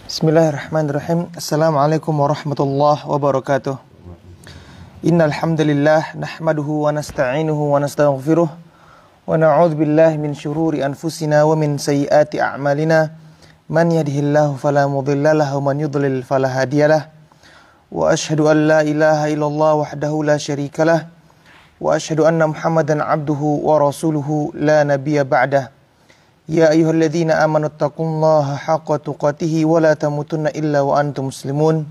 Bismillahirrahmanirrahim. Assalamualaikum warahmatullahi wabarakatuh. Innal hamdalillah nahmaduhu wa nasta'inuhu wa nastaghfiruh wa na'udzu billahi min shururi anfusina wa min sayyiati a'malina. Man yahdihillahu fala mudilla lahu wa man yudlil fala hadiyalah. Wa asyhadu an la ilaha illallah wahdahu la syarikalah wa asyhadu anna Muhammadan 'abduhu wa rasuluhu la nabiyya ba'dah. Ya ayyuhalladzina amanu taqullaha haqqa tuqatih wa la tamutunna illa wa antum muslimun.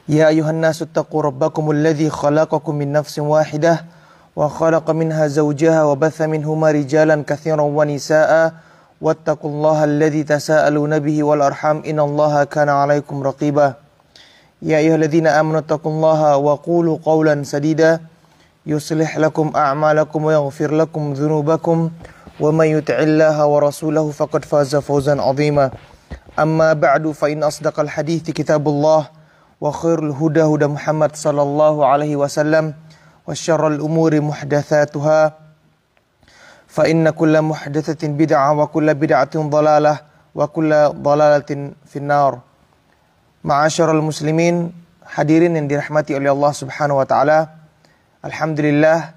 Ya ayyuhan nasu taqu rabbakumul ladzi khalaqakum min nafsin wahidah wa khalaqa minha zawjaha wa batha minhuma rijalan katsiran wa nisaa'a wattaqullaha alladzi tasaaluna bihi wal arham innallaha kana 'alaikum raqiba. Ya ayyuhalladzina amanu taqullaha wa qulu qawlan sadida yuslih lakum a'malakum wa yaghfir lakum dhunubakum wa may yuti'illaha wa rasulahu faqad faza fawzan 'azima. Amma ba'du fa in asdaqal hadithi kitabullah wa khairul huda huda Muhammad sallallahu alaihi wasallam wa syarrul umuri muhdatsatuha fa inna kulla muhdatsatin bid'ah wa kulla bid'atin dhalalah wa kulla dhalalatin finnar. Ma'asyiral muslimin, hadirin yang dirahmati oleh Allah Subhanahu wa taala. Alhamdulillah,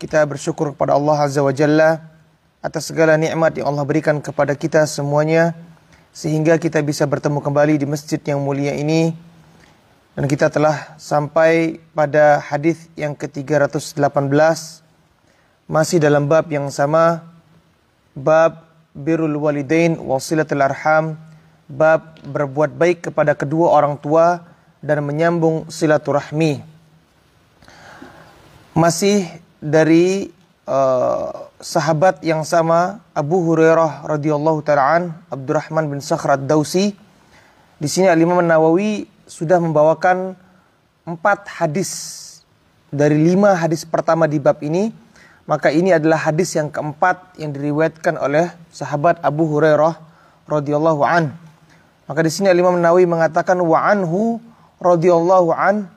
kita bersyukur kepada Allah Azza wa Jalla atas segala nikmat yang Allah berikan kepada kita semuanya, sehingga kita bisa bertemu kembali di masjid yang mulia ini. Dan kita telah sampai pada hadis yang ke-318, masih dalam bab yang sama, bab birrul walidain wa silatul arham, bab berbuat baik kepada kedua orang tua dan menyambung silaturahmi. Masih dari sahabat yang sama, Abu Hurairah radhiyallahu ta'ala Abdurrahman bin Sakhr ad-Dausi. Di sini Al-Imam Nawawi sudah membawakan 4 hadis dari 5 hadis pertama di bab ini. Maka ini adalah hadis yang keempat yang diriwayatkan oleh sahabat Abu Hurairah radhiyallahu an. Maka di sini Al-Imam Nawawi mengatakan wa anhu radhiyallahu an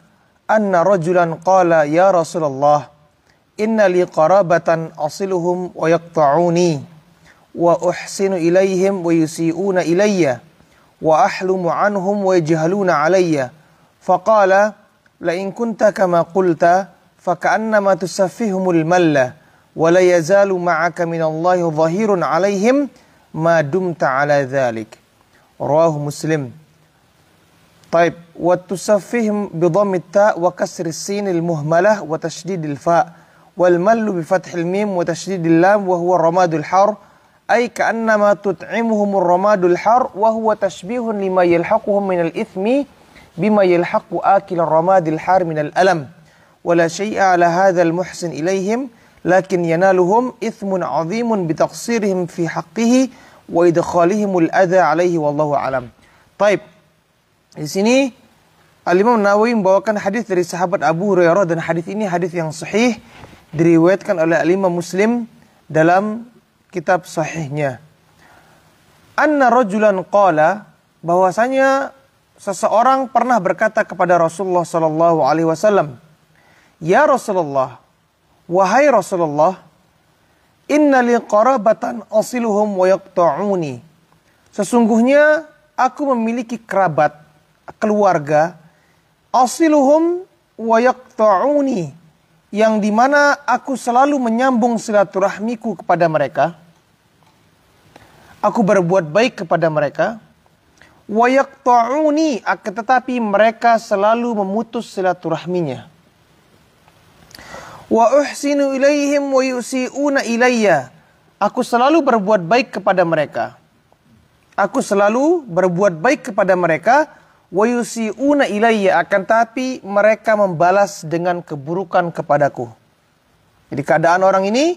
anna rajulan qala ya Rasulullah inna li qarabatan asiluhum wa yaqta'uni wa uhsinu ilaihim wa yusi'una ilayya wa ahlumu anhum wa yajhaluna alayya faqala la in kunta kama qulta faka'annama tusaffihumul malla wa la yazalu ma'aka minallahi dhahirun alaihim ma dumta ala dhalik. Rawahu Muslim. Taib, wa tusaffihim bi dhammit ta' wa kasri sin al muhmalah wa tashdidil fa' wal mallu bi fathil mim wa tasydidil lam wa huwa ramadul har ay ka'annama tut'imuhumur ramadul har wa huwa tashbihun lima yalhaquhum minal ithmi bima yalhaqu akil ramadil har minal alam wa la syai'a ala hadzal muhsin ilaihim lakin yanaluhum ithmun 'azimun bi taqsirihim fi haqqihi wa idkhalihimul adza alaihi wallahu alam. Taib, di sini Al-Imam Nawawi membawakan hadis dari sahabat Abu Hurairah, dan hadis ini hadis yang sahih, diriwayatkan oleh Al-Imam Muslim dalam kitab sahihnya. Anna rajulan qala, bahwasanya seseorang pernah berkata kepada Rasulullah sallallahu alaihi wasallam, "Ya Rasulullah, wahai Rasulullah, inna li qarabatan asiluhum wa yaqta'uni." Sesungguhnya aku memiliki kerabat, keluarga, asiluhum wa yaqta'uni, yang dimana aku selalu menyambung silaturahmiku kepada mereka. Aku berbuat baik kepada mereka. Wa yaqta'uni, akan tetapi mereka selalu memutus silaturahminya. Wa uhsinu ilaihim wa yusi'una ilayya, aku selalu berbuat baik kepada mereka. Aku selalu berbuat baik kepada mereka. Wa yusi'una ilayya, akan tapi mereka membalas dengan keburukan kepadaku. Jadi keadaan orang ini,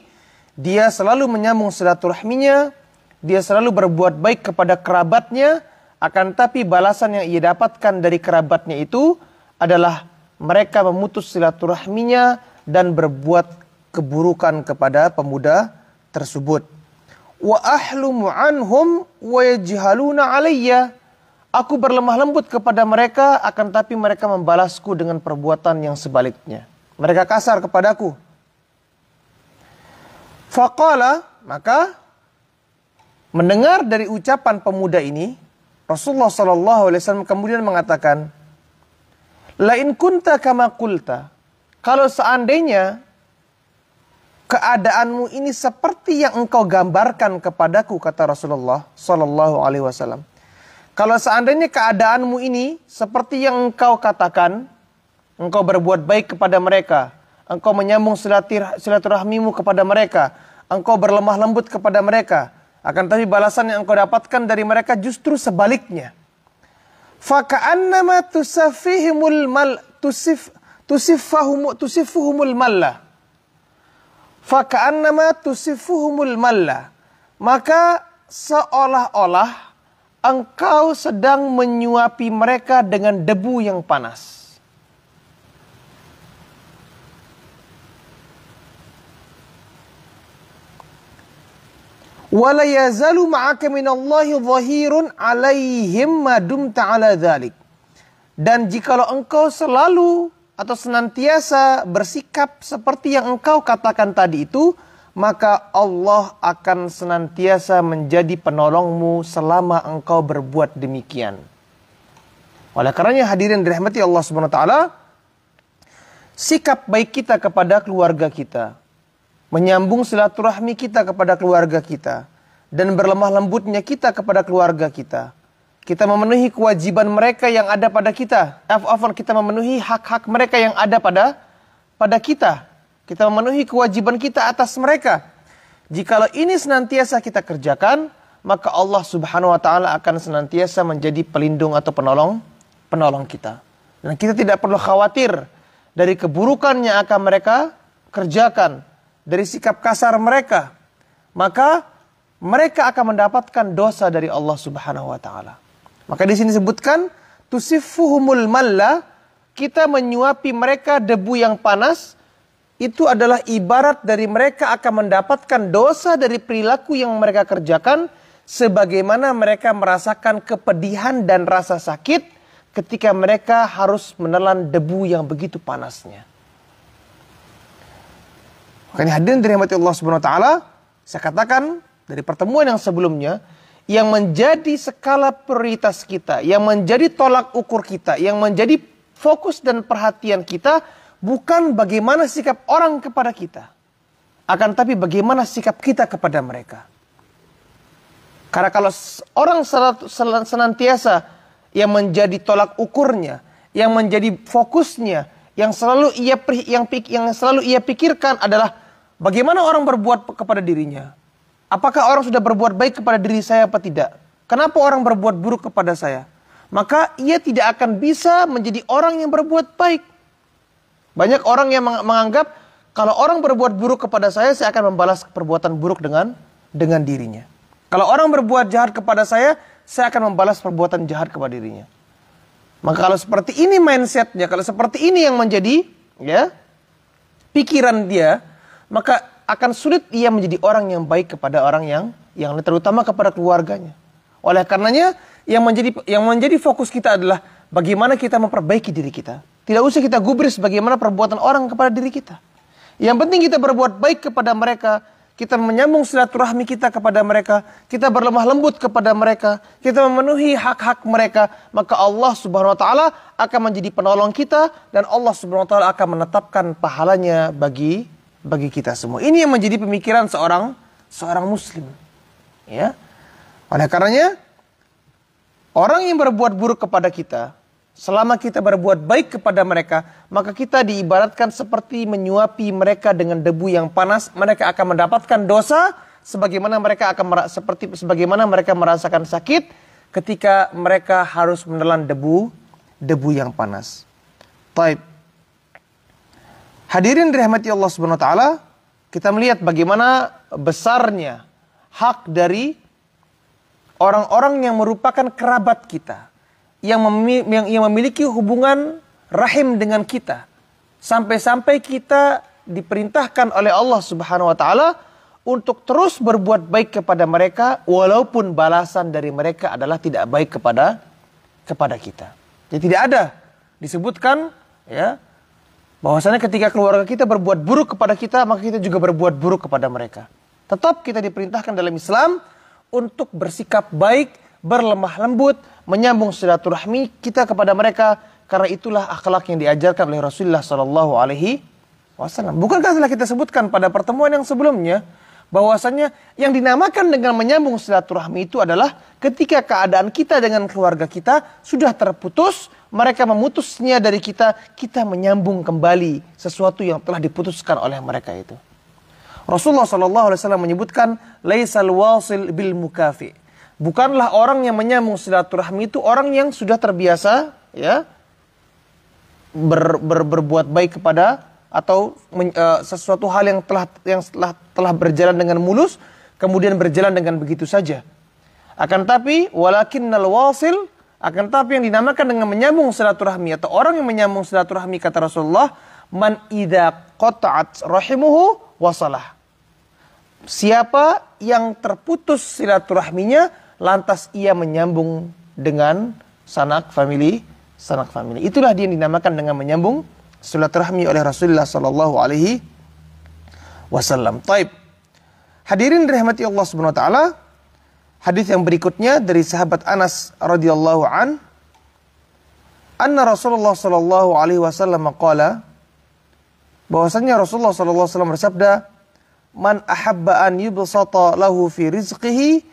dia selalu menyambung silaturahminya, dia selalu berbuat baik kepada kerabatnya, akan tapi balasan yang ia dapatkan dari kerabatnya itu adalah mereka memutus silaturahminya dan berbuat keburukan kepada pemuda tersebut. Wa ahlumu anhum wa yajhaluna alayya, aku berlemah lembut kepada mereka, akan tapi mereka membalasku dengan perbuatan yang sebaliknya. Mereka kasar kepadaku. Faqala, maka mendengar dari ucapan pemuda ini, Rasulullah SAW kemudian mengatakan, "La in kunta kama qulta." Kalau seandainya keadaanmu ini seperti yang engkau gambarkan kepadaku, kata Rasulullah SAW. Kalau seandainya keadaanmu ini seperti yang engkau katakan, engkau berbuat baik kepada mereka, engkau menyambung silaturahmimu kepada mereka, engkau berlemah lembut kepada mereka, akan tapi balasan yang engkau dapatkan dari mereka justru sebaliknya. Faka'annama tusifuhumul malla. Faka'annama tusifuhumul malla. Maka seolah-olah engkau sedang menyuapi mereka dengan debu yang panas. Wala yazalu ma'aka minallahi dhahirun 'alaihim ma dumta 'ala dzalik. Dan jikalau engkau selalu atau senantiasa bersikap seperti yang engkau katakan tadi itu, maka Allah akan senantiasa menjadi penolongmu selama engkau berbuat demikian. Oleh karenanya hadirin dirahmati Allah Subhanahu wa taala, sikap baik kita kepada keluarga kita, menyambung silaturahmi kita kepada keluarga kita, dan berlemah lembutnya kita kepada keluarga kita. Kita memenuhi kewajiban mereka yang ada pada kita. Kita memenuhi hak-hak mereka yang ada pada kita. Kita memenuhi kewajiban kita atas mereka. Jikalau ini senantiasa kita kerjakan, maka Allah Subhanahu wa taala akan senantiasa menjadi pelindung atau penolong kita. Dan kita tidak perlu khawatir dari keburukan yang akan mereka kerjakan, dari sikap kasar mereka, maka mereka akan mendapatkan dosa dari Allah Subhanahu wa taala. Maka di sini disebutkan tusifuhumul malla, kita menyuapi mereka debu yang panas, itu adalah ibarat dari mereka akan mendapatkan dosa dari perilaku yang mereka kerjakan, sebagaimana mereka merasakan kepedihan dan rasa sakit ketika mereka harus menelan debu yang begitu panasnya. Makanya hadirin dirahmati Allah Subhanahu wa taala, saya katakan dari pertemuan yang sebelumnya, yang menjadi skala prioritas kita, yang menjadi tolak ukur kita, yang menjadi fokus dan perhatian kita, bukan bagaimana sikap orang kepada kita, akan tapi bagaimana sikap kita kepada mereka. Karena kalau orang senantiasa yang menjadi tolak ukurnya, yang menjadi fokusnya, yang selalu ia pikirkan adalah bagaimana orang berbuat kepada dirinya. Apakah orang sudah berbuat baik kepada diri saya apa tidak? Kenapa orang berbuat buruk kepada saya? Maka ia tidak akan bisa menjadi orang yang berbuat baik. Banyak orang yang menganggap kalau orang berbuat buruk kepada saya akan membalas perbuatan buruk dengan dirinya. Kalau orang berbuat jahat kepada saya akan membalas perbuatan jahat kepada dirinya. Maka kalau seperti ini mindsetnya, kalau seperti ini yang menjadi pikiran dia, maka akan sulit ia menjadi orang yang baik kepada orang yang terutama kepada keluarganya. Oleh karenanya yang menjadi fokus kita adalah bagaimana kita memperbaiki diri kita. Tidak usah kita gubris bagaimana perbuatan orang kepada diri kita. Yang penting kita berbuat baik kepada mereka, kita menyambung silaturahmi kita kepada mereka, kita berlemah lembut kepada mereka, kita memenuhi hak-hak mereka, maka Allah Subhanahu wa taala akan menjadi penolong kita dan Allah Subhanahu wa taala akan menetapkan pahalanya bagi kita semua. Ini yang menjadi pemikiran seorang muslim. Ya. Oleh karenanya orang yang berbuat buruk kepada kita, selama kita berbuat baik kepada mereka, maka kita diibaratkan seperti menyuapi mereka dengan debu yang panas. Mereka akan mendapatkan dosa sebagaimana mereka merasakan sakit ketika mereka harus menelan debu yang panas. Baik. Hadirin dirahmati Allah Subhanahu wa taala, kita melihat bagaimana besarnya hak dari orang-orang yang merupakan kerabat kita, yang memiliki hubungan rahim dengan kita, sampai-sampai kita diperintahkan oleh Allah Subhanahu wa taala untuk terus berbuat baik kepada mereka walaupun balasan dari mereka adalah tidak baik kepada kita. Jadi tidak ada disebutkan bahwasanya ketika keluarga kita berbuat buruk kepada kita, maka kita juga berbuat buruk kepada mereka. Tetap kita diperintahkan dalam Islam untuk bersikap baik, berlemah lembut, menyambung silaturahmi kita kepada mereka, karena itulah akhlak yang diajarkan oleh Rasulullah Shallallahu Alaihi Wasallam. Bukankah telah kita sebutkan pada pertemuan yang sebelumnya bahwasanya yang dinamakan dengan menyambung silaturahmi itu adalah ketika keadaan kita dengan keluarga kita sudah terputus, mereka memutusnya dari kita, kita menyambung kembali sesuatu yang telah diputuskan oleh mereka itu. Rasulullah SAW menyebutkan, laisal wasil bil mukafi. Bukanlah orang yang menyambung silaturahmi itu orang yang sudah terbiasa ya berbuat baik kepada atau sesuatu hal yang telah berjalan dengan mulus kemudian berjalan dengan begitu saja. Akan tapi walakinnal wasil, akan tapi yang dinamakan dengan menyambung silaturahmi atau orang yang menyambung silaturahmi, kata Rasulullah, man idza qata'at rahimuhu wasalah. Siapa yang terputus silaturahminya lantas ia menyambung dengan sanak famili. Itulah dia yang dinamakan dengan menyambung silaturahmi oleh Rasulullah sallallahu alaihi wasallam. Taib. Hadirin dirahmati Allah Subhanahu wa taala, hadis yang berikutnya dari sahabat Anas radhiyallahu anna Rasulullah sallallahu alaihi wasallam qala, bahwasanya Rasulullah sallallahu alaihi wasallam bersabda, man ahabba an yubsata lahu fi rizqihi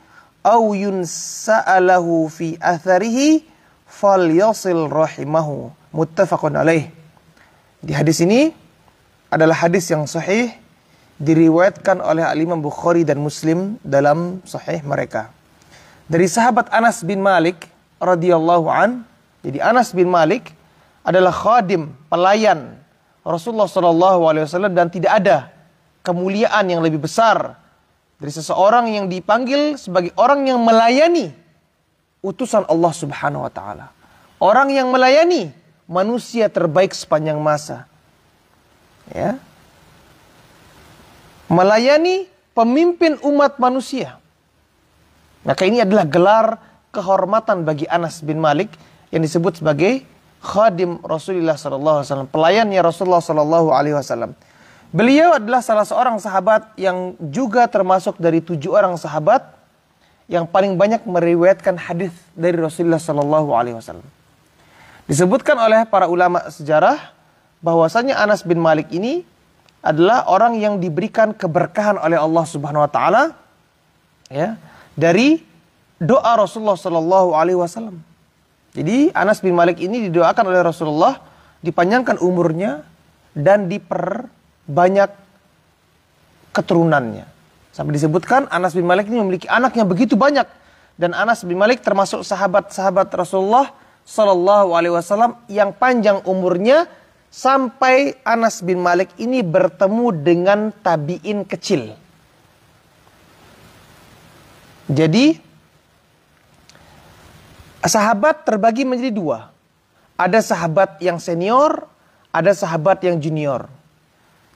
aw yunsa'a lahu fi atharihi falyasil rahimahu, muttafaqun alaih. Di hadis ini adalah hadis yang sahih, diriwayatkan oleh Al-Imam Bukhari dan Muslim dalam sahih mereka. Dari sahabat Anas bin Malik radhiyallahu an. Jadi Anas bin Malik adalah khadim, pelayan Rasulullah SAW, dan tidak ada kemuliaan yang lebih besar dari seseorang yang dipanggil sebagai orang yang melayani utusan Allah Subhanahu wa taala. Orang yang melayani manusia terbaik sepanjang masa. Ya. Melayani pemimpin umat manusia. Maka ini adalah gelar kehormatan bagi Anas bin Malik yang disebut sebagai khadim Rasulullah SAW, pelayannya Rasulullah SAW. Beliau adalah salah seorang sahabat yang juga termasuk dari 7 orang sahabat yang paling banyak meriwayatkan hadis dari Rasulullah SAW. Disebutkan oleh para ulama sejarah bahwasanya Anas bin Malik ini adalah orang yang diberikan keberkahan oleh Allah Subhanahu wa taala ya, dari doa Rasulullah SAW. Jadi Anas bin Malik ini didoakan oleh Rasulullah dipanjangkan umurnya dan diperbanyak keturunannya. Sampai disebutkan Anas bin Malik ini memiliki anak yang begitu banyak, dan Anas bin Malik termasuk sahabat-sahabat Rasulullah Sallallahu Alaihi Wasallam yang panjang umurnya, sampai Anas bin Malik ini bertemu dengan tabi'in kecil. Jadi sahabat terbagi menjadi 2. Ada sahabat yang senior, ada sahabat yang junior.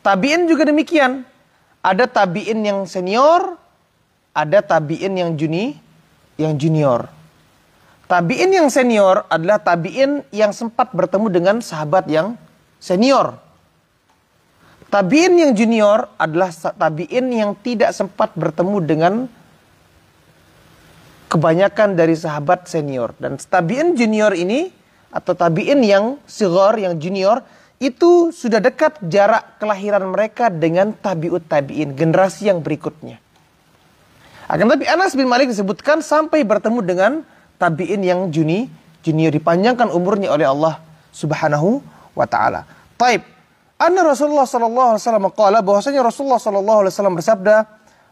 Tabi'in juga demikian. Ada tabi'in yang senior, ada tabi'in yang junior. Tabi'in yang senior adalah tabi'in yang sempat bertemu dengan sahabat yang senior. Tabi'in yang junior adalah tabi'in yang tidak sempat bertemu dengan kebanyakan dari sahabat senior. Dan tabi'in junior ini atau tabi'in yang sighar, yang junior, itu sudah dekat jarak kelahiran mereka dengan tabi'ut tabi'in, generasi yang berikutnya. Akan tapi Anas bin Malik disebutkan sampai bertemu dengan tabi'in yang junior, dipanjangkan umurnya oleh Allah Subhanahu wa taala. Taib. Anna Rasulullah sallallahu alaihi wasallam qala, bahwasanya Rasulullah sallallahu alaihi wasallam bersabda,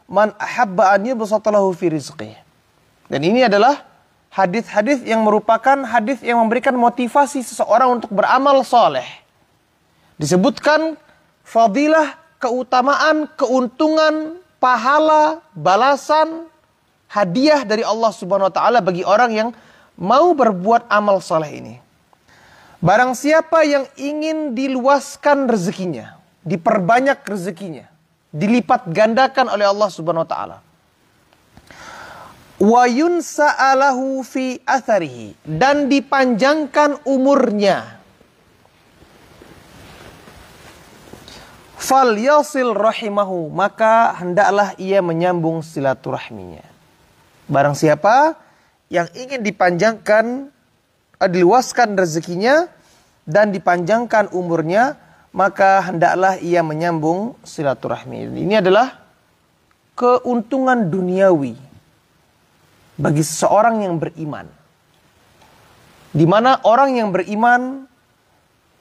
man ahabba an yubsata lahu fi rizqihi. Dan ini adalah hadis-hadis yang merupakan hadis yang memberikan motivasi seseorang untuk beramal soleh. Disebutkan fadilah, keutamaan, keuntungan, pahala, balasan, hadiah dari Allah Subhanahu wa taala bagi orang yang mau berbuat amal soleh ini. Barang siapa yang ingin diluaskan rezekinya, diperbanyak rezekinya, dilipat gandakan oleh Allah Subhanahu wa taala. Wa yunsa'alahu fi atharihi, dan dipanjangkan umurnya. Fal yasil rahimahu, maka hendaklah ia menyambung silaturahminya. Barang siapa yang ingin dipanjangkan, diluaskan rezekinya dan dipanjangkan umurnya, maka hendaklah ia menyambung silaturahmi. Ini adalah keuntungan duniawi bagi seseorang yang beriman. Di mana orang yang beriman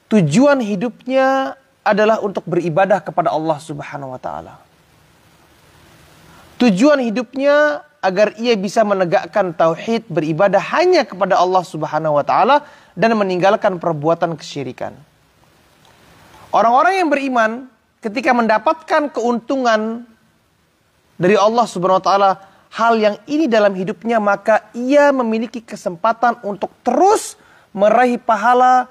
tujuan hidupnya adalah untuk beribadah kepada Allah Subhanahu wa taala. Tujuan hidupnya agar ia bisa menegakkan tauhid, beribadah hanya kepada Allah Subhanahu wa taala dan meninggalkan perbuatan kesyirikan. Orang-orang yang beriman ketika mendapatkan keuntungan dari Allah Subhanahu wa taala hal yang ini dalam hidupnya, maka ia memiliki kesempatan untuk terus meraih pahala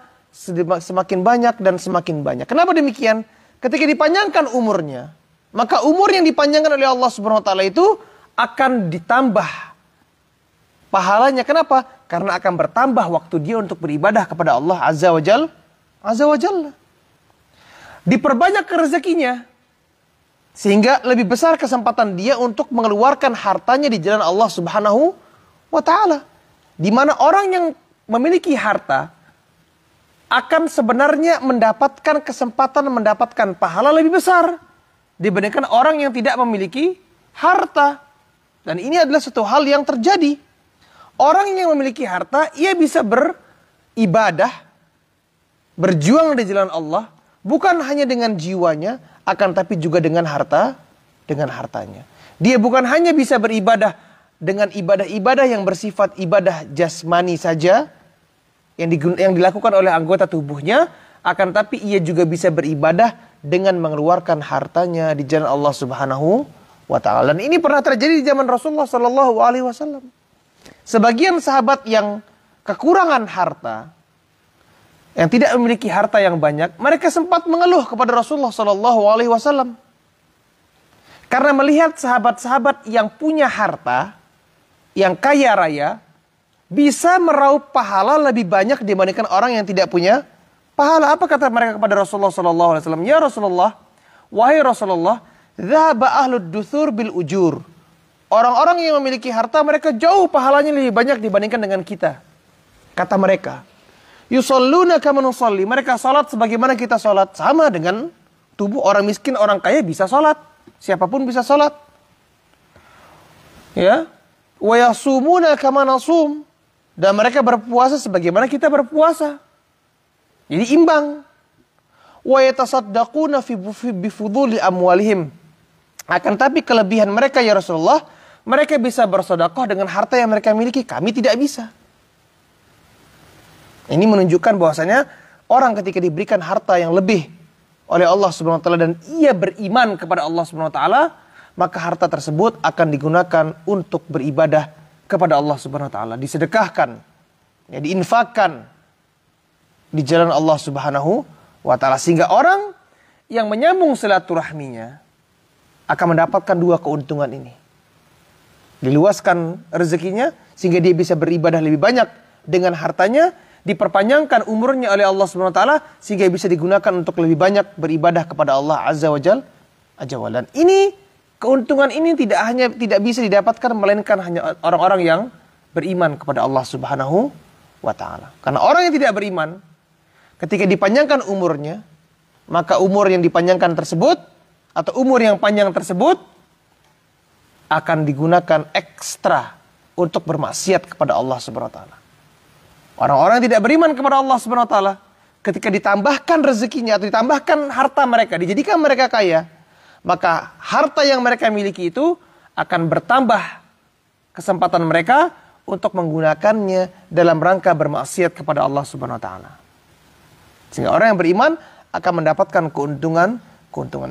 semakin banyak dan semakin banyak. Kenapa demikian? Ketika dipanjangkan umurnya, maka umur yang dipanjangkan oleh Allah Subhanahu wa taala itu akan ditambah pahalanya. Kenapa? Karena akan bertambah waktu dia untuk beribadah kepada Allah Azza wa Jalla. Diperbanyak rezekinya, sehingga lebih besar kesempatan dia untuk mengeluarkan hartanya di jalan Allah Subhanahu wa taala. Di mana orang yang memiliki harta akan sebenarnya mendapatkan kesempatan mendapatkan pahala lebih besar dibandingkan orang yang tidak memiliki harta. Dan ini adalah suatu hal yang terjadi. Orang yang memiliki harta, ia bisa beribadah, berjuang di jalan Allah, bukan hanya dengan jiwanya, akan tapi juga dengan hartanya. Dia bukan hanya bisa beribadah dengan ibadah-ibadah yang bersifat ibadah jasmani saja, yang dilakukan oleh anggota tubuhnya, akan tapi ia juga bisa beribadah dengan mengeluarkan hartanya di jalan Allah Subhanahu wa taala. Dan ini pernah terjadi di zaman Rasulullah sallallahu alaihi wasallam. Sebagian sahabat yang kekurangan harta, yang tidak memiliki harta yang banyak, mereka sempat mengeluh kepada Rasulullah sallallahu alaihi wasallam. Karena melihat sahabat-sahabat yang punya harta, yang kaya raya, bisa meraup pahala lebih banyak dibandingkan orang yang tidak punya pahala. Apa kata mereka kepada Rasulullah sallallahu alaihi wasallam? Ya Rasulullah, wahai Rasulullah, dzahaba ahlud duthur bil ujur. Orang-orang yang memiliki harta, mereka jauh pahalanya lebih banyak dibandingkan dengan kita. Kata mereka, yusalluna kama nusalli. Mereka salat sebagaimana kita salat, sama dengan tubuh orang miskin, orang kaya bisa salat. Siapapun bisa salat. Ya. Wa yasumuna kama nasum. Dan mereka berpuasa sebagaimana kita berpuasa. Jadi imbang. Wa yatasaddaquna fi bifuduli amwalihim. Akan tapi kelebihan mereka ya Rasulullah, mereka bisa bersedekah dengan harta yang mereka miliki, kami tidak bisa. Ini menunjukkan bahwasanya orang ketika diberikan harta yang lebih oleh Allah Subhanahu wa taala dan ia beriman kepada Allah Subhanahu wa taala, maka harta tersebut akan digunakan untuk beribadah kepada Allah Subhanahu wa taala, disedekahkan, ya, diinfakkan di jalan Allah Subhanahu wa taala, sehingga orang yang menyambung silaturahminya akan mendapatkan dua keuntungan ini. Diluaskan rezekinya sehingga dia bisa beribadah lebih banyak dengan hartanya, diperpanjangkan umurnya oleh Allah Subhanahu wa taala sehingga bisa digunakan untuk lebih banyak beribadah kepada Allah Azza wa Jalla. Dan ini keuntungan ini tidak bisa didapatkan melainkan hanya orang-orang yang beriman kepada Allah Subhanahu wa taala. Karena orang yang tidak beriman, ketika dipanjangkan umurnya, maka umur yang dipanjangkan tersebut atau umur yang panjang tersebut akan digunakan ekstra untuk bermaksiat kepada Allah Subhanahu wa taala. Orang-orang yang tidak beriman kepada Allah Subhanahu wa taala, ketika ditambahkan rezekinya atau ditambahkan harta mereka, dijadikan mereka kaya, maka harta yang mereka miliki itu akan bertambah kesempatan mereka untuk menggunakannya dalam rangka bermaksiat kepada Allah Subhanahu wa taala. Sehingga orang yang beriman akan mendapatkan keuntungan.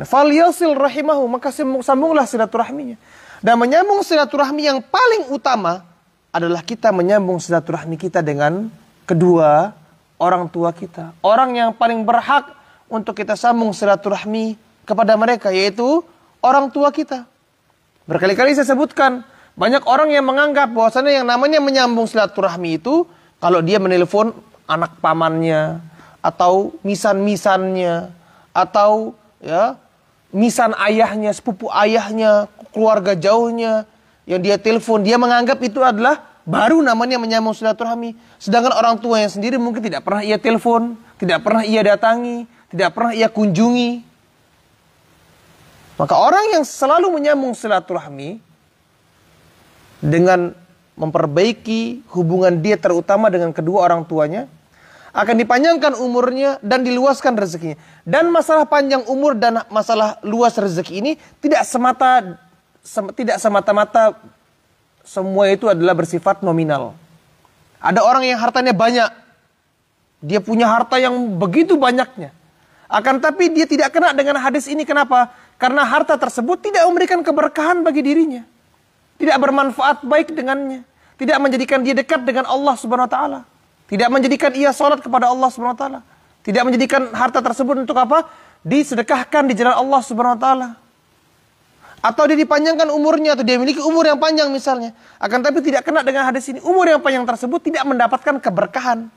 Fal yasil rahimahu, maka sambunglah silaturahminya. Dan menyambung silaturahmi yang paling utama adalah kita menyambung silaturahmi kita dengan kedua orang tua kita. Orang yang paling berhak untuk kita sambung silaturahmi kepada mereka, yaitu orang tua kita. Berkali-kali saya sebutkan, banyak orang yang menganggap bahwasannya yang namanya menyambung silaturahmi itu kalau dia menelpon anak pamannya, atau misan-misannya, atau ya misan ayahnya, sepupu ayahnya, keluarga jauhnya yang dia telepon, dia menganggap itu adalah baru namanya menyambung silaturahmi. Sedangkan orang tua yang sendiri mungkin tidak pernah ia telepon, tidak pernah ia datangi, tidak pernah ia kunjungi. Maka orang yang selalu menyambung silaturahmi dengan memperbaiki hubungan dia terutama dengan kedua orang tuanya, akan dipanjangkan umurnya dan diluaskan rezekinya. Dan masalah panjang umur dan masalah luas rezeki ini tidak semata-mata semua itu adalah bersifat nominal. Ada orang yang hartanya banyak. Dia punya harta yang begitu banyaknya. Akan tapi dia tidak kena dengan hadis ini. Kenapa? Karena harta tersebut tidak memberikan keberkahan bagi dirinya. Tidak bermanfaat baik dengannya. Tidak menjadikan dia dekat dengan Allah Subhanahu wa taala. Tidak menjadikan ia sholat kepada Allah Subhanahu wa taala. Tidak menjadikan harta tersebut untuk apa? Disedekahkan di jalan Allah Subhanahu wa taala. Atau dia dipanjangkan umurnya, atau dia memiliki umur yang panjang misalnya. Akan tapi tidak kena dengan hadis ini. Umur yang panjang tersebut tidak mendapatkan keberkahan.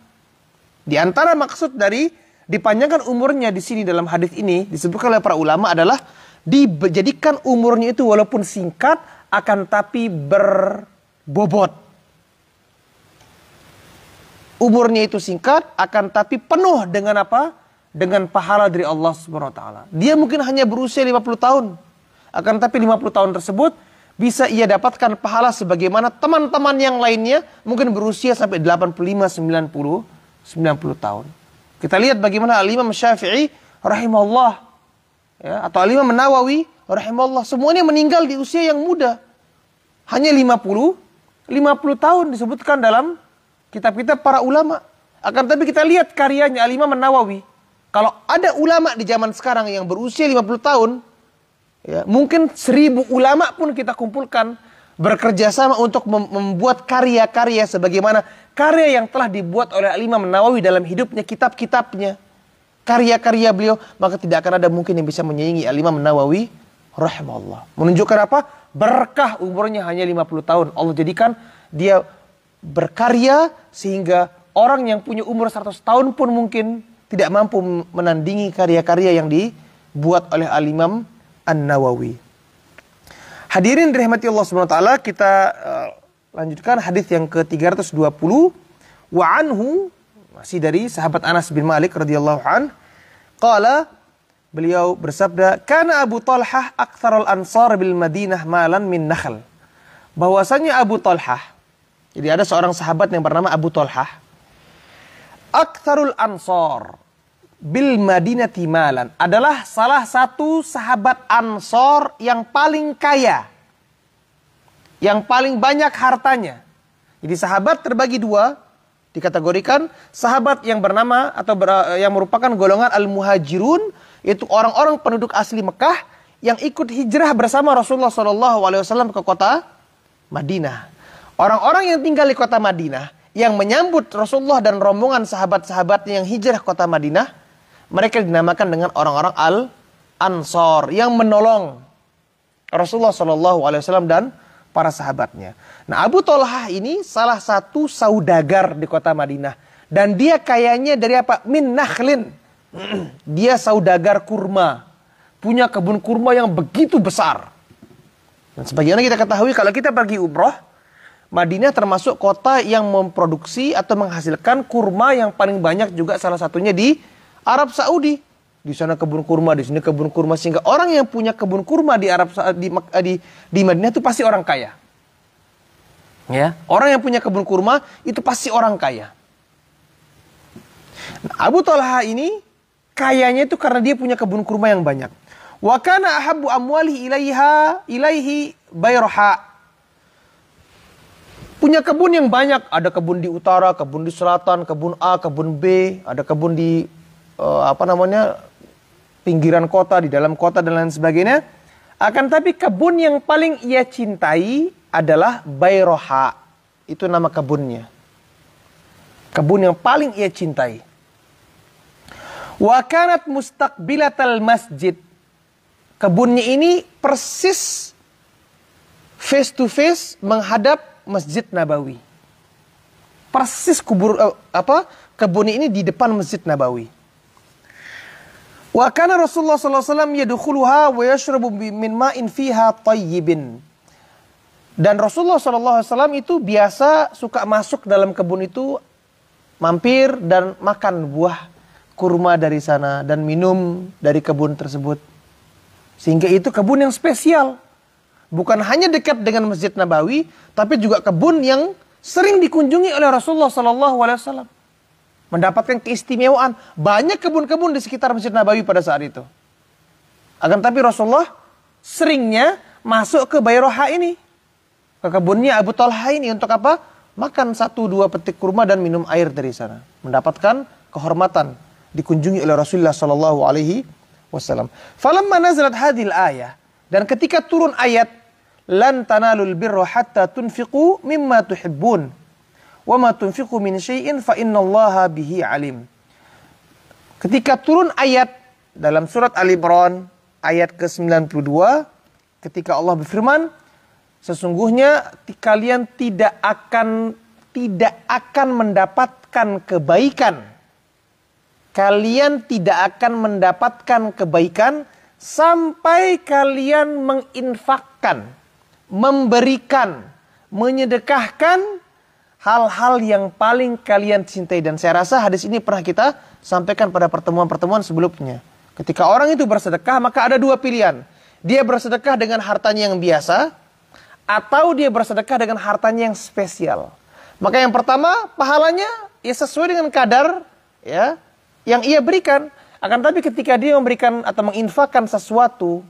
Di antara maksud dari dipanjangkan umurnya di sini dalam hadis ini disebutkan oleh para ulama adalah dijadikan umurnya itu walaupun singkat akan tapi berbobot. Umurnya itu singkat, akan tapi penuh dengan apa? Dengan pahala dari Allah Subhanahu wa taala. Dia mungkin hanya berusia 50 tahun. Akan tapi 50 tahun tersebut bisa ia dapatkan pahala sebagaimana teman-teman yang lainnya mungkin berusia sampai 85, 90 tahun. Kita lihat bagaimana Al-Imam Syafi'i rahimahullah, ya, atau Al-Imam Nawawi rahimahullah, semuanya meninggal di usia yang muda. Hanya 50 tahun disebutkan dalam kitab-kitab para ulama. Akan tapi kita lihat karyanya Al-Imam Nawawi. Kalau ada ulama di zaman sekarang yang berusia 50 tahun, ya, mungkin 1000 ulama pun kita kumpulkan bekerja sama untuk membuat karya-karya sebagaimana karya yang telah dibuat oleh Al-Imam Nawawi dalam hidupnya, kitab-kitabnya, karya-karya beliau, maka tidak akan ada mungkin yang bisa menyaingi Al-Imam Nawawi rahimahullah. Menunjukkan apa? Berkah umurnya hanya 50 tahun. Allah jadikan dia berkarya sehingga orang yang punya umur 100 tahun pun mungkin tidak mampu menandingi karya-karya yang dibuat oleh Al-Imam An-Nawawi. Hadirin dirahmati Allah Subhanahu wa taala, kita lanjutkan hadis yang ke-320. Wa anhu, masih dari sahabat Anas bin Malik radhiyallahu an, qala, beliau bersabda, kana Abu Talhah aktsarul ansar bil Madinah malan min nakhl. Bahwasanya Abu Talhah, jadi ada seorang sahabat yang bernama Abu Talhah, aktsarul ansar bil Madinati malan, adalah salah satu sahabat Ansor yang paling kaya, yang paling banyak hartanya. Jadi sahabat terbagi dua, dikategorikan sahabat yang bernama atau yang merupakan golongan al-muhajirun, yaitu orang-orang penduduk asli Mekah yang ikut hijrah bersama Rasulullah SAW ke kota Madinah. Orang-orang yang tinggal di kota Madinah, yang menyambut Rasulullah dan rombongan sahabat-sahabatnya yang hijrah ke kota Madinah, mereka dinamakan dengan orang-orang Al-Ansor, yang menolong Rasulullah SAW dan para sahabatnya. Nah, Abu Talhah ini salah satu saudagar di kota Madinah. Dan dia kayanya dari apa? Min nakhlin. Dia saudagar kurma. Punya kebun kurma yang begitu besar. Dan sebagaimana kita ketahui, kalau kita pergi umroh, Madinah termasuk kota yang memproduksi atau menghasilkan kurma yang paling banyak, juga salah satunya di Arab Saudi. Di sana kebun kurma, di sini kebun kurma, sehingga orang yang punya kebun kurma di di Madinah itu pasti orang kaya. Ya, orang yang punya kebun kurma itu pasti orang kaya. Nah, Abu Talha ini kayanya itu karena dia punya kebun kurma yang banyak. Wa kana ahabbu amwalihi ilaihi bayraha. Punya kebun yang banyak, ada kebun di utara, kebun di selatan, kebun A, kebun B, ada kebun di pinggiran kota, di dalam kota dan lain sebagainya. Akan tapi kebun yang paling ia cintai adalah Bayroha. Itu nama kebunnya. Kebun yang paling ia cintai. Wa kanat mustaqbilatal masjid. Kebunnya ini persis face to face menghadap Masjid Nabawi. Persis kebun ini di depan Masjid Nabawi. Wa kana Rasulullah sallallahu alaihi wasallam yadkhuluha wa yashrabu min ma'in fiha tayyibin. Dan Rasulullah SAW itu biasa suka masuk dalam kebun itu, mampir dan makan buah kurma dari sana dan minum dari kebun tersebut. Sehingga itu kebun yang spesial. Bukan hanya dekat dengan Masjid Nabawi, tapi juga kebun yang sering dikunjungi oleh Rasulullah SAW. Mendapatkan keistimewaan. Banyak kebun-kebun di sekitar Masjid Nabawi pada saat itu. Akan tapi Rasulullah seringnya masuk ke Bayroha ini, ke kebunnya Abu Talha ini untuk apa? Makan 1-2 petik kurma dan minum air dari sana. Mendapatkan kehormatan, dikunjungi oleh Rasulullah sallallahu alaihi wasallam. Falamma nazalat hadhil ayah, dan ketika turun ayat lan tanalul birra hatta tunfiqu mimma tuhibbun wa ma tunfiqu min syai'in fa innallaha bihi alim. Ketika turun ayat dalam surat Ali Imran ayat ke-92, ketika Allah berfirman, sesungguhnya kalian tidak akan mendapatkan kebaikan. Kalian tidak akan mendapatkan kebaikan sampai kalian menginfakkan, memberikan, menyedekahkan hal-hal yang paling kalian cintai. Dan saya rasa hadis ini pernah kita sampaikan pada pertemuan-pertemuan sebelumnya. Ketika orang itu bersedekah, maka ada 2 pilihan. Dia bersedekah dengan hartanya yang biasa, atau dia bersedekah dengan hartanya yang spesial. Maka yang pertama, pahalanya ya sesuai dengan kadar ya yang ia berikan. Akan tapi ketika dia memberikan atau menginfakkan sesuatu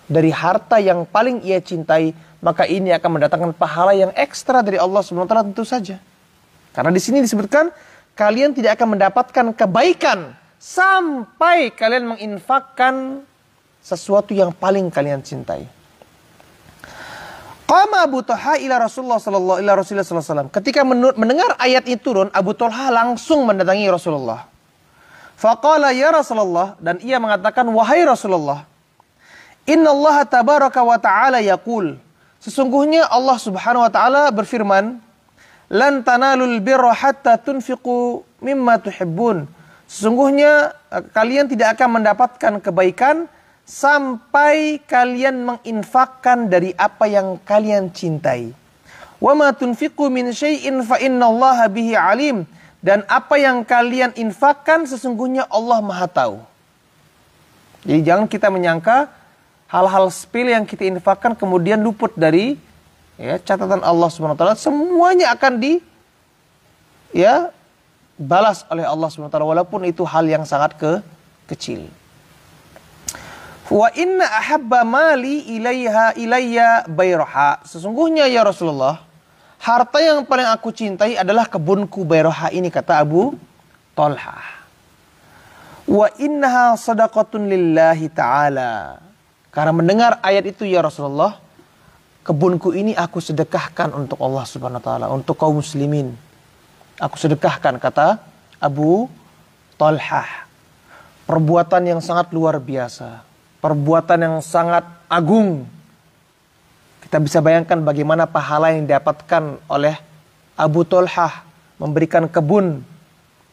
dari harta yang paling ia cintai, maka ini akan mendatangkan pahala yang ekstra dari Allah SWT tentu saja. Karena di sini disebutkan, kalian tidak akan mendapatkan kebaikan sampai kalian menginfakkan sesuatu yang paling kalian cintai. Qama Abu Talha ila Rasulullah sallallahu alaihi wasallam. Ketika mendengar ayat itu turun, Abu Talha langsung mendatangi Rasulullah. Faqala ya Rasulullah, dan ia mengatakan, wahai Rasulullah, innallaha tabaraka wa ta'ala yaqul, sesungguhnya Allah Subhanahu wa taala berfirman, lan tanalul birra hatta tunfiqu mimma tuhibbun. Sesungguhnya kalian tidak akan mendapatkan kebaikan sampai kalian menginfakkan dari apa yang kalian cintai. Wa ma tunfiqu min syai'in fa innallaha bihi alim. Dan apa yang kalian infakkan sesungguhnya Allah Maha tahu. Jadi jangan kita menyangka hal-hal sepele yang kita infakkan kemudian luput dari catatan Allah Subhanahu wa taala. Semuanya akan balas oleh Allah Subhanahu wa taala walaupun itu hal yang sangat kecil. Wa inna ahabba mali ilayya Bayroha. Sesungguhnya ya Rasulullah, harta yang paling aku cintai adalah kebunku Bayroha ini, kata Abu Talha. Wa innaha sadaqatun lillahi ta'ala. Karena mendengar ayat itu ya Rasulullah, kebunku ini aku sedekahkan untuk Allah Subhanahu wa taala, untuk kaum muslimin. Aku sedekahkan, kata Abu Talha. Perbuatan yang sangat luar biasa. Perbuatan yang sangat agung. Kita bisa bayangkan bagaimana pahala yang didapatkan oleh Abu Talha memberikan kebun.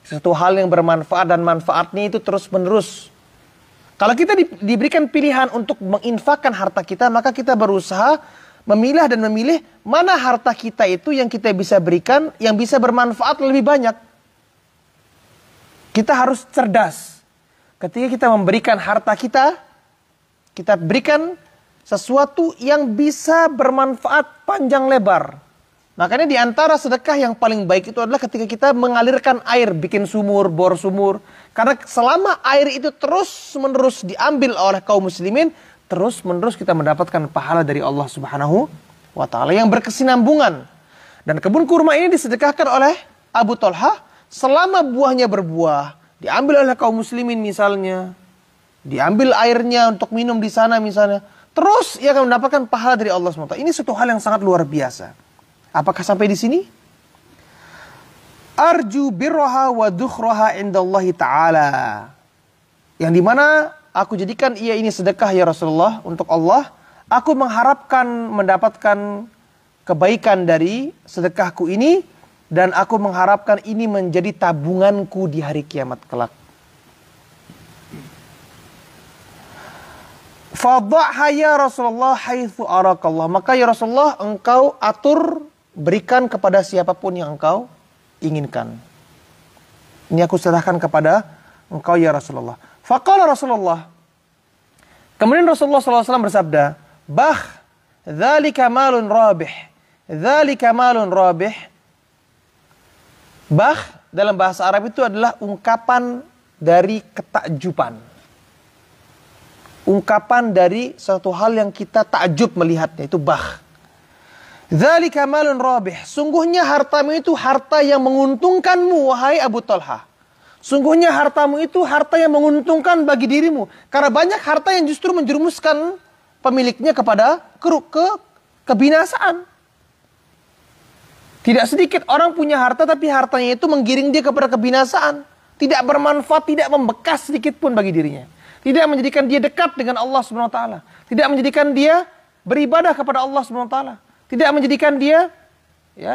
Satu hal yang bermanfaat dan manfaatnya itu terus menerus. Kalau kita diberikan pilihan untuk menginfakkan harta kita, maka kita berusaha memilah dan memilih mana harta kita itu yang kita bisa berikan, yang bisa bermanfaat lebih banyak. Kita harus cerdas. Ketika kita memberikan harta kita berikan sesuatu yang bisa bermanfaat panjang lebar. Makanya di antara sedekah yang paling baik itu adalah ketika kita mengalirkan air, bikin sumur, bor sumur. Karena selama air itu terus-menerus diambil oleh kaum muslimin, terus-menerus kita mendapatkan pahala dari Allah Subhanahu wa taala yang berkesinambungan. Dan kebun kurma ini disedekahkan oleh Abu Talha selama buahnya berbuah, diambil oleh kaum muslimin misalnya. Diambil airnya untuk minum di sana misalnya. Terus ia akan mendapatkan pahala dari Allah SWT. Ini suatu hal yang sangat luar biasa. Apakah sampai di sini? Arju birroha wa dukhroha indallahi ta'ala. Yang dimana aku jadikan ia ini sedekah ya Rasulullah untuk Allah. Aku mengharapkan mendapatkan kebaikan dari sedekahku ini. Dan aku mengharapkan ini menjadi tabunganku di hari kiamat kelak. Fadha'ha ya Rasulullah haitsu arakallah. Maka ya Rasulullah, engkau atur, berikan kepada siapapun yang engkau inginkan. Ini aku serahkan kepada engkau ya Rasulullah. Faqala Rasulullah. Kemudian Rasulullah SAW bersabda, bah, dzalika malun rabih. Dzalika malun rabih. Bah dalam bahasa Arab itu adalah ungkapan dari ketakjuban. Ungkapan dari suatu hal yang kita takjub melihatnya, itu bah. Dzalika malun rabih. Sungguhnya hartamu itu harta yang menguntungkanmu, wahai Abu Talha. Sungguhnya hartamu itu harta yang menguntungkan bagi dirimu. Karena banyak harta yang justru menjerumuskan pemiliknya kepada kebinasaan. Tidak sedikit orang punya harta tapi hartanya itu menggiring dia kepada kebinasaan. Tidak bermanfaat, tidak membekas sedikit pun bagi dirinya. Tidak menjadikan dia dekat dengan Allah SWT. Tidak menjadikan dia beribadah kepada Allah SWT. Tidak menjadikan dia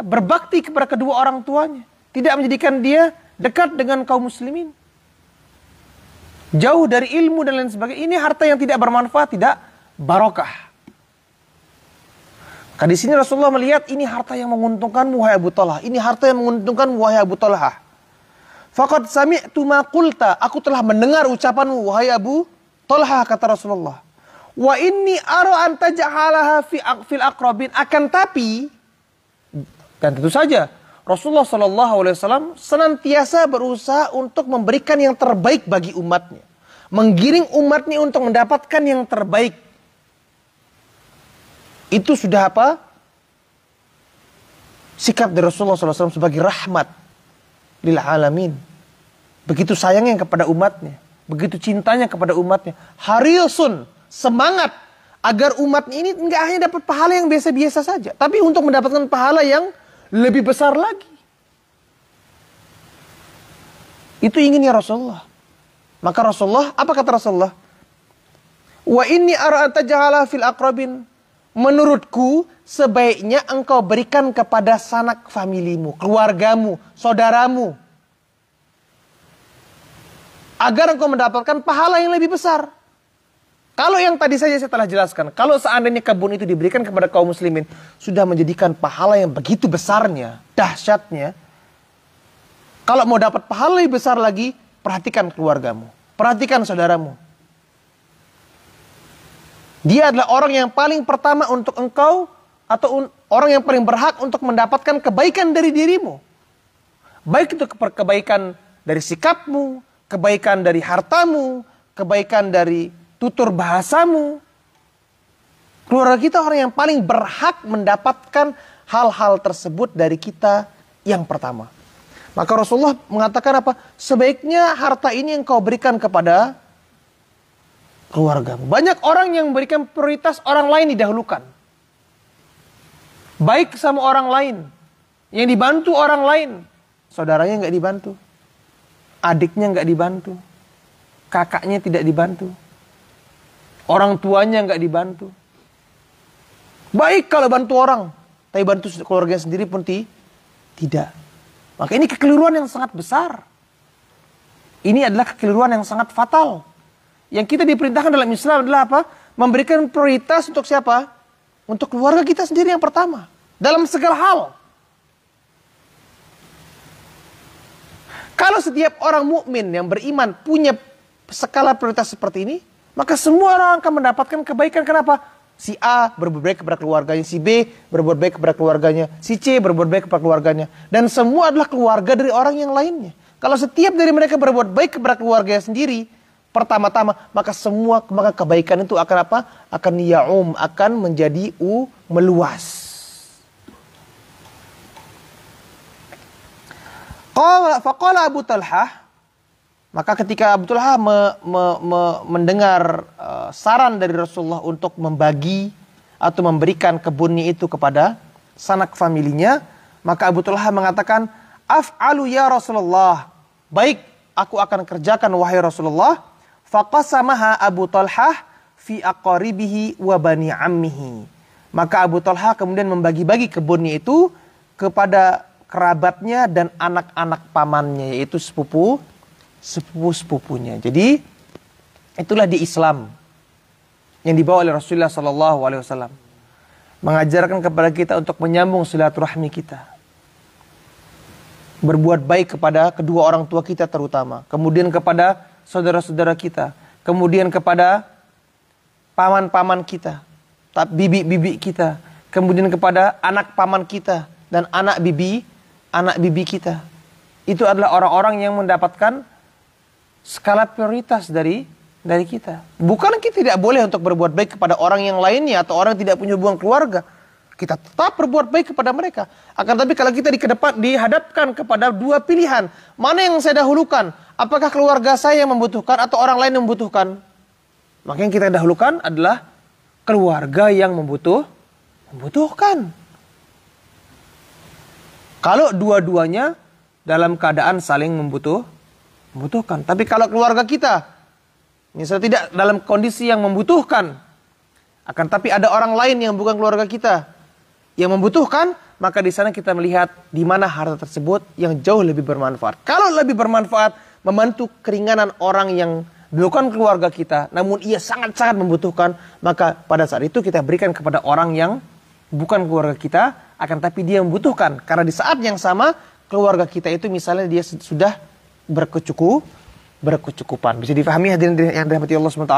berbakti kepada kedua orang tuanya. Tidak menjadikan dia dekat dengan kaum muslimin. Jauh dari ilmu dan lain sebagainya. Ini harta yang tidak bermanfaat, tidak barokah. Di sini Rasulullah melihat ini harta yang menguntungkan wahai Abu Talha. Ini harta yang menguntungkan wahai Abu Talha. Faqad sami'tu ma qulta. Aku telah mendengar ucapanmu wahai Abu Talha, kata Rasulullah. Wa inni ara an taj'alaha fil aqrabin. Akan tapi, dan tentu saja Rasulullah SAW senantiasa berusaha untuk memberikan yang terbaik bagi umatnya. Menggiring umatnya untuk mendapatkan yang terbaik. Itu sudah apa? Sikap dari Rasulullah SAW sebagai rahmat lil alamin. Begitu sayangnya kepada umatnya. Begitu cintanya kepada umatnya. Harisun, semangat agar umatnya ini enggak hanya dapat pahala yang biasa-biasa saja. Tapi untuk mendapatkan pahala yang lebih besar lagi. Itu inginnya Rasulullah. Maka Rasulullah, apa kata Rasulullah? Wa inni ara tajahala fil aqrabin. Menurutku sebaiknya engkau berikan kepada sanak familimu, keluargamu, saudaramu. Agar engkau mendapatkan pahala yang lebih besar. Kalau yang tadi saja saya telah jelaskan, kalau seandainya kebun itu diberikan kepada kaum muslimin, sudah menjadikan pahala yang begitu besarnya, dahsyatnya. Kalau mau dapat pahala lebih besar lagi, perhatikan keluargamu, perhatikan saudaramu. Dia adalah orang yang paling pertama untuk engkau, atau orang yang paling berhak untuk mendapatkan kebaikan dari dirimu. Baik itu kebaikan dari sikapmu, kebaikan dari hartamu, kebaikan dari tutur bahasamu. Keluarga kita orang yang paling berhak mendapatkan hal-hal tersebut dari kita yang pertama. Maka Rasulullah mengatakan apa? Sebaiknya harta ini engkau berikan kepada keluargamu. Banyak orang yang memberikan prioritas orang lain didahulukan. Baik sama orang lain. Yang dibantu orang lain. Saudaranya nggak dibantu. Adiknya nggak dibantu. Kakaknya tidak dibantu. Orang tuanya nggak dibantu. Baik kalau bantu orang, tapi bantu keluarga sendiri pun tidak. Maka ini kekeliruan yang sangat besar. Ini adalah kekeliruan yang sangat fatal. Yang kita diperintahkan dalam Islam adalah apa? Memberikan prioritas untuk siapa? Untuk keluarga kita sendiri yang pertama. Dalam segala hal. Kalau setiap orang mukmin yang beriman punya skala prioritas seperti ini, maka semua orang akan mendapatkan kebaikan. Kenapa? Si A berbuat baik kepada keluarganya, si B berbuat baik kepada keluarganya, si C berbuat baik kepada keluarganya. Dan semua adalah keluarga dari orang yang lainnya. Kalau setiap dari mereka berbuat baik kepada keluarganya sendiri, pertama-tama, maka kebaikan itu akan apa? Akan ya'um, akan menjadi meluas. Faqala Abu Talha. Maka ketika Abu Talha mendengar saran dari Rasulullah untuk membagi atau memberikan kebunnya itu kepada sanak familinya, maka Abu Talha mengatakan, af'alu ya Rasulullah. Baik, aku akan kerjakan wahai Rasulullah. Faqasamaha Abu Talha fi aqaribihi wa bani ammihi. Maka Abu Talha kemudian membagi-bagi kebunnya itu kepada kerabatnya dan anak-anak pamannya, yaitu sepupu-sepupunya. Jadi itulah di Islam. yang dibawa oleh Rasulullah Sallallahu Alaihi Wasallam, mengajarkan kepada kita untuk menyambung silaturahmi kita, berbuat baik kepada kedua orang tua kita terutama, kemudian kepada saudara-saudara kita, kemudian kepada paman-paman kita, bibi-bibi kita, kemudian kepada anak paman kita dan anak bibi kita. Itu adalah orang-orang yang mendapatkan skala prioritas dari kita. Bukan kita tidak boleh untuk berbuat baik kepada orang yang lainnya atau orang yang tidak punya hubungan keluarga. Kita tetap berbuat baik kepada mereka. Akan tapi kalau kita dihadapkan kepada dua pilihan, mana yang saya dahulukan? Apakah keluarga saya yang membutuhkan atau orang lain yang membutuhkan? Maka yang kita dahulukan adalah keluarga yang membutuhkan. Kalau dua-duanya dalam keadaan saling membutuhkan. Tapi kalau keluarga kita misalnya tidak dalam kondisi yang membutuhkan, akan tapi ada orang lain yang bukan keluarga kita yang membutuhkan, maka di sana kita melihat di mana harta tersebut yang jauh lebih bermanfaat. Kalau lebih bermanfaat membantu keringanan orang yang bukan keluarga kita, namun ia sangat-sangat membutuhkan, maka pada saat itu kita berikan kepada orang yang bukan keluarga kita, akan tapi dia membutuhkan. Karena di saat yang sama, keluarga kita itu misalnya dia sudah berkecukupan. Bisa difahami hadirin yang dirahmati Allah SWT?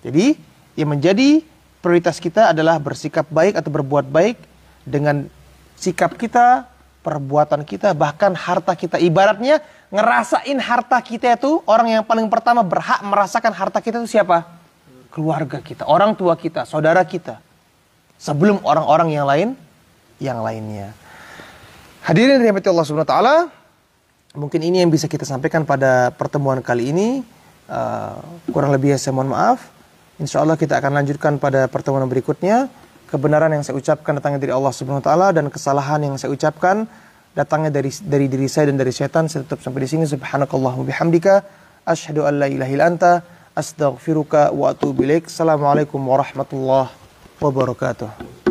Jadi, yang menjadi prioritas kita adalah bersikap baik atau berbuat baik dengan sikap kita, perbuatan kita, bahkan harta kita. Ibaratnya ngerasain harta kita itu, orang yang paling pertama berhak merasakan harta kita itu siapa? Keluarga kita, orang tua kita, saudara kita. Sebelum orang-orang yang lainnya. Hadirin dirahmati Allah Subhanahu wa taala, mungkin ini yang bisa kita sampaikan pada pertemuan kali ini. Kurang lebih saya mohon maaf. Insyaallah kita akan lanjutkan pada pertemuan berikutnya. Kebenaran yang saya ucapkan datangnya dari Allah Subhanahu wa taala, dan kesalahan yang saya ucapkan datangnya dari diri saya dan dari setan. Saya tutup sampai di sini. Subhanakallahumma bihamdika asyhadu an la ilaha illa anta astaghfiruka wa atubu ilaik. Assalamualaikum warahmatullahi wabarakatuh.